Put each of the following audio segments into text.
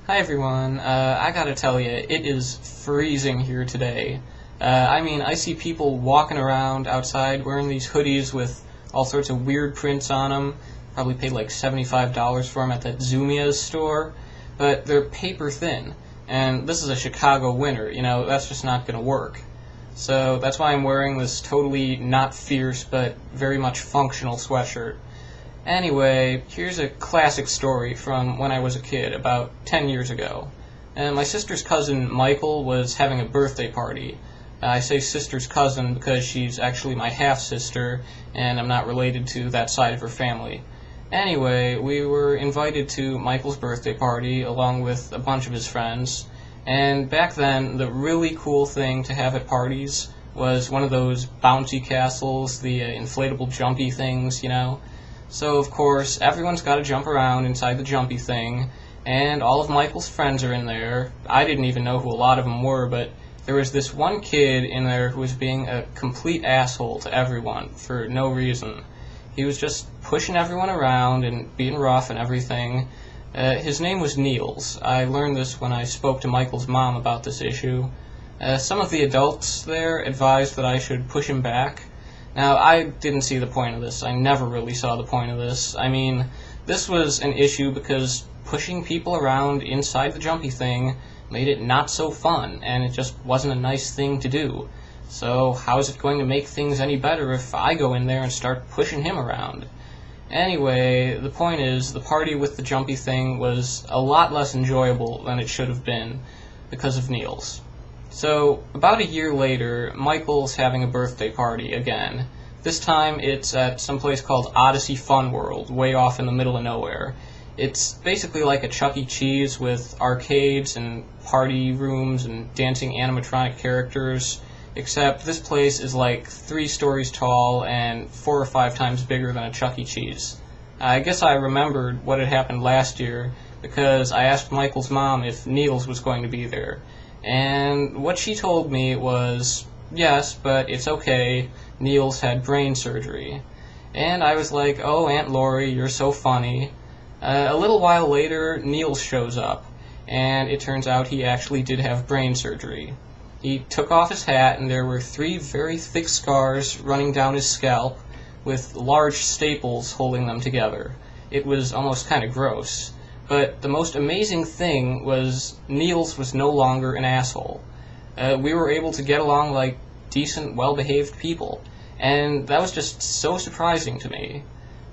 Hi everyone, I gotta tell you, it is freezing here today. I see people walking around outside wearing these hoodies with all sorts of weird prints on them. Probably paid like $75 for them at that Zinnia store, but they're paper thin. And this is a Chicago winter, that's just not gonna work. So that's why I'm wearing this totally not fierce but very much functional sweatshirt. Anyway, here's a classic story from when I was a kid, about 10 years ago. And my sister's cousin Michael was having a birthday party. I say sister's cousin because she's actually my half-sister, and I'm not related to that side of her family. Anyway, we were invited to Michael's birthday party along with a bunch of his friends, and back then the really cool thing to have at parties was one of those bouncy castles, the inflatable jumpy things, So, of course, everyone's got to jump around inside the jumpy thing, and all of Michael's friends are in there. I didn't even know who a lot of them were, but there was this one kid in there who was being a complete asshole to everyone for no reason. He was just pushing everyone around and being rough and everything. His name was Niels. I learned this when I spoke to Michael's mom about this issue. Some of the adults there advised that I should push him back. Now, I didn't see the point of this. I never really saw the point of this. This was an issue because pushing people around inside the jumpy thing made it not so fun, and it just wasn't a nice thing to do. So how is it going to make things any better if I go in there and start pushing him around? Anyway, the point is, the party with the jumpy thing was a lot less enjoyable than it should have been because of Niels. So, about a year later, Michael's having a birthday party again. This time it's at some place called Odyssey Fun World, way off in the middle of nowhere. It's basically like a Chuck E. Cheese with arcades and party rooms and dancing animatronic characters, except this place is like 3 stories tall and 4 or 5 times bigger than a Chuck E. Cheese. I guess I remembered what had happened last year because I asked Michael's mom if Niels was going to be there. And what she told me was, yes, but it's okay, Niels had brain surgery. And I was like, oh, Aunt Lori, you're so funny. A little while later, Niels shows up, and it turns out he actually did have brain surgery. He took off his hat, and there were 3 very thick scars running down his scalp, with large staples holding them together. It was almost kind of gross. But the most amazing thing was Niels was no longer an asshole. We were able to get along like decent, well-behaved people, and that was just so surprising to me.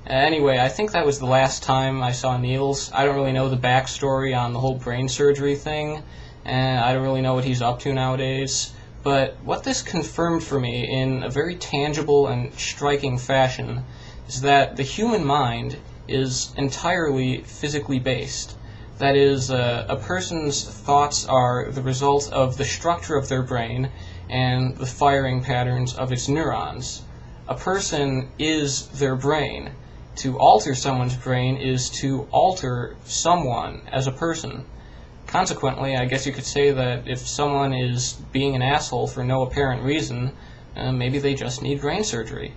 Anyway, I think that was the last time I saw Niels. I don't really know the backstory on the whole brain surgery thing, and I don't really know what he's up to nowadays. But what this confirmed for me in a very tangible and striking fashion is that the human mind is entirely physically based. That is, a person's thoughts are the result of the structure of their brain and the firing patterns of its neurons. A person is their brain. To alter someone's brain is to alter someone as a person. Consequently, I guess you could say that if someone is being an asshole for no apparent reason, maybe they just need brain surgery.